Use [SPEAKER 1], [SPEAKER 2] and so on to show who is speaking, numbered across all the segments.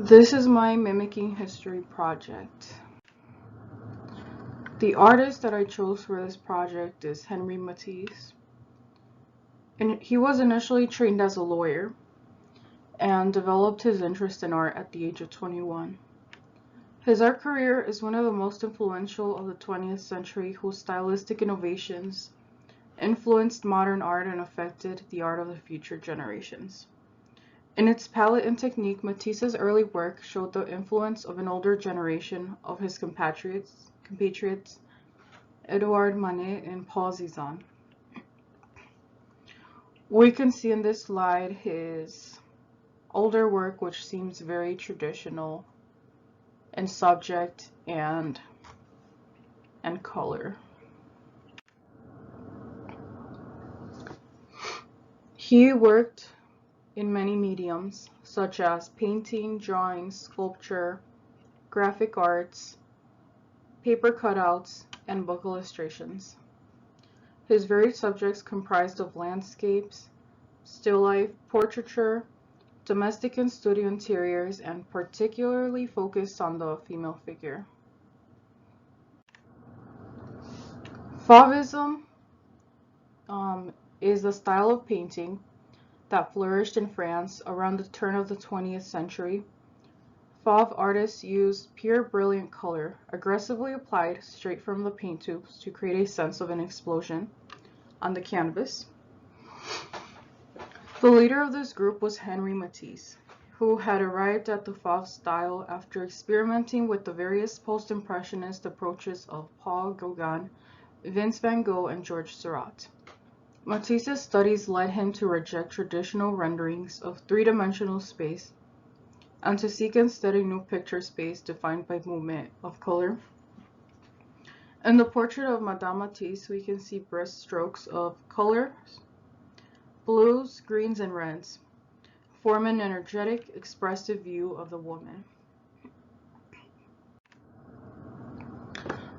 [SPEAKER 1] This is my mimicking history project. The artist that I chose for this project is Henri Matisse. And he was initially trained as a lawyer and developed his interest in art at the age of 21. His art career is one of the most influential of the 20th century, whose stylistic innovations influenced modern art and affected the art of the future generations. In its palette and technique, Matisse's early work showed the influence of an older generation of his compatriots Edouard Manet and Paul Cézanne. We can see in this slide his older work, which seems very traditional in subject and color. He worked in many mediums, such as painting, drawing, sculpture, graphic arts, paper cutouts, and book illustrations. His varied subjects comprised of landscapes, still life, portraiture, domestic and studio interiors, and particularly focused on the female figure. Fauvism is a style of painting that flourished in France around the turn of the 20th century. Fauve artists used pure brilliant color, aggressively applied straight from the paint tubes to create a sense of an explosion on the canvas. The leader of this group was Henri Matisse, who had arrived at the Fauve style after experimenting with the various post-impressionist approaches of Paul Gauguin, Vince van Gogh, and Georges Seurat. Matisse's studies led him to reject traditional renderings of three-dimensional space and to seek instead a new picture space defined by movement of color. In the portrait of Madame Matisse, we can see brisk strokes of colors, blues, greens, and reds, form an energetic, expressive view of the woman.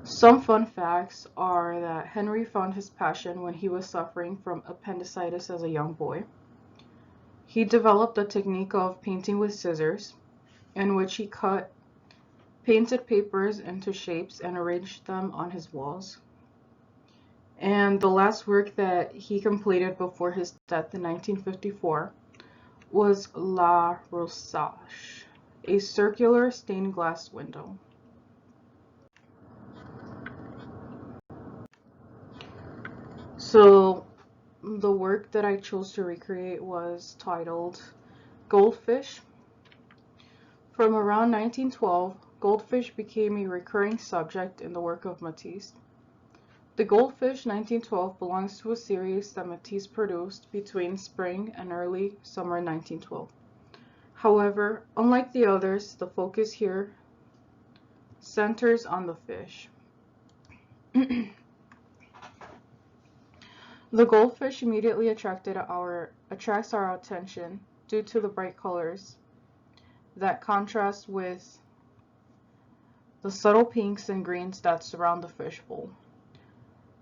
[SPEAKER 1] Some fun facts are that Henri found his passion when he was suffering from appendicitis as a young boy. He developed a technique of painting with scissors, in which he cut painted papers into shapes and arranged them on his walls. And the last work that he completed before his death in 1954 was La Rosage, a circular stained glass window. So the work that I chose to recreate was titled Goldfish. From around 1912, goldfish became a recurring subject in the work of Matisse. The Goldfish 1912 belongs to a series that Matisse produced between spring and early summer 1912. However, unlike the others, the focus here centers on the fish. The goldfish immediately attracts our attention due to the bright colors that contrast with the subtle pinks and greens that surround the fishbowl.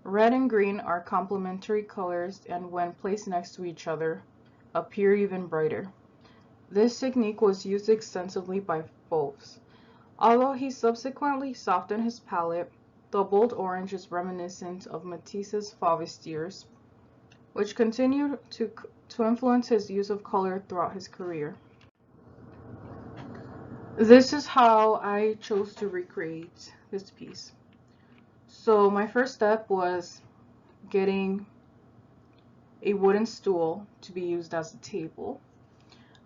[SPEAKER 1] Red and green are complementary colors, and when placed next to each other, appear even brighter. This technique was used extensively by Fauves. Although he subsequently softened his palette, the bold orange is reminiscent of Matisse's Fauvist years, which continued to influence his use of color throughout his career. This is how I chose to recreate this piece. So my first step was getting a wooden stool to be used as a table.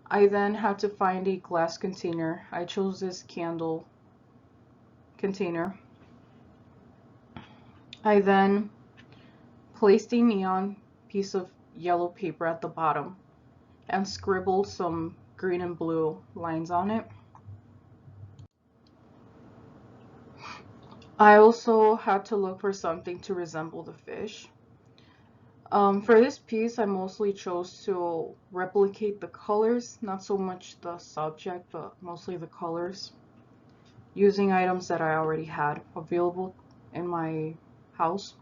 [SPEAKER 1] I then had to find a glass container. I chose this candle container. I then placed a neon piece of yellow paper at the bottom and scribbled some green and blue lines on it. I also had to look for something to resemble the fish. For this piece, I mostly chose to replicate the colors, not so much the subject, but mostly the colors, using items that I already had available in my house.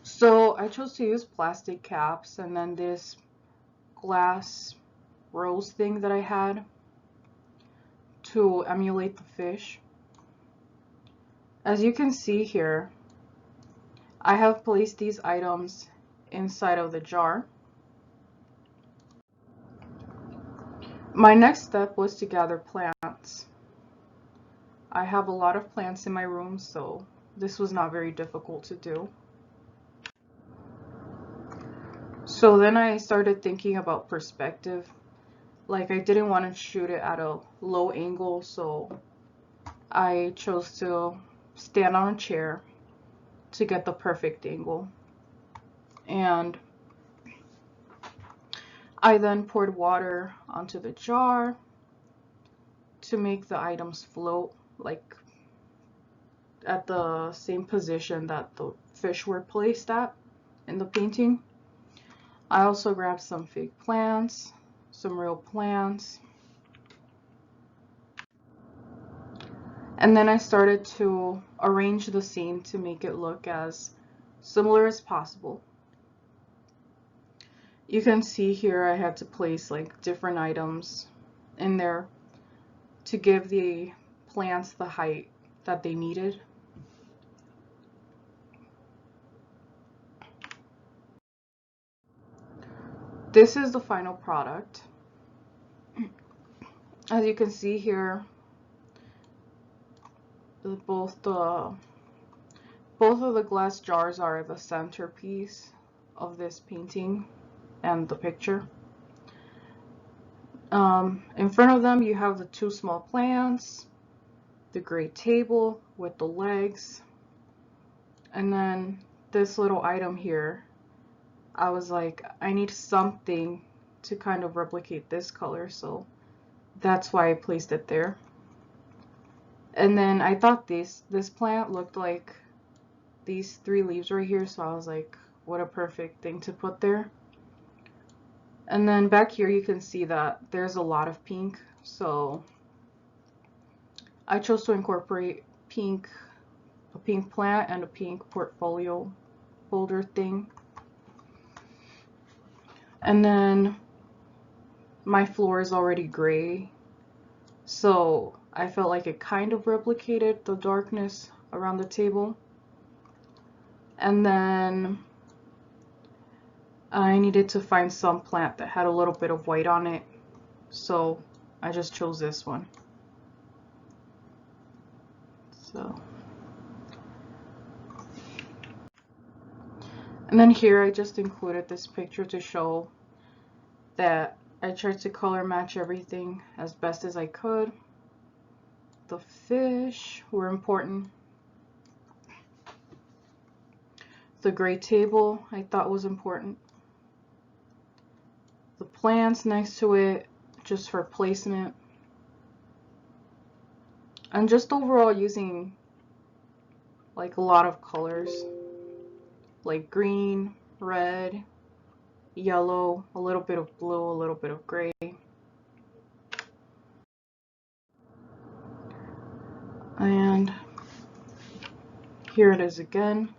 [SPEAKER 1] So I chose to use plastic caps and then this glass rose thing that I had. to emulate the fish. As you can see here, I have placed these items inside of the jar. My next step was to gather plants. I have a lot of plants in my room, so this was not very difficult to do. So then I started thinking about perspective. Like, I didn't want to shoot it at a low angle, so I chose to stand on a chair to get the perfect angle. And I then poured water onto the jar to make the items float, like at the same position that the fish were placed at in the painting. I also grabbed some fake plants, some real plants, and then I started to arrange the scene to make it look as similar as possible. You can see here I had to place like different items in there to give the plants the height that they needed. This is the final product. As you can see here, both of the glass jars are the centerpiece of this painting and the picture. In front of them you have the two small plants, the gray table with the legs, and then this little item here. I was like, I need something to kind of replicate this color, so that's why I placed it there. And then I thought this plant looked like these three leaves right here, so I was like, what a perfect thing to put there. And then back here you can see that there's a lot of pink, so I chose to incorporate a pink plant and a pink portfolio holder thing. And then my floor is already gray, so I felt like it kind of replicated the darkness around the table. And then I needed to find some plant that had a little bit of white on it, so I just chose this one. And then here I just included this picture to show that I tried to color match everything as best as I could. The fish were important. The gray table I thought was important. The plants next to it just for placement. And just overall using like a lot of colors, like green, red, yellow, a little bit of blue, a little bit of gray. And here it is again.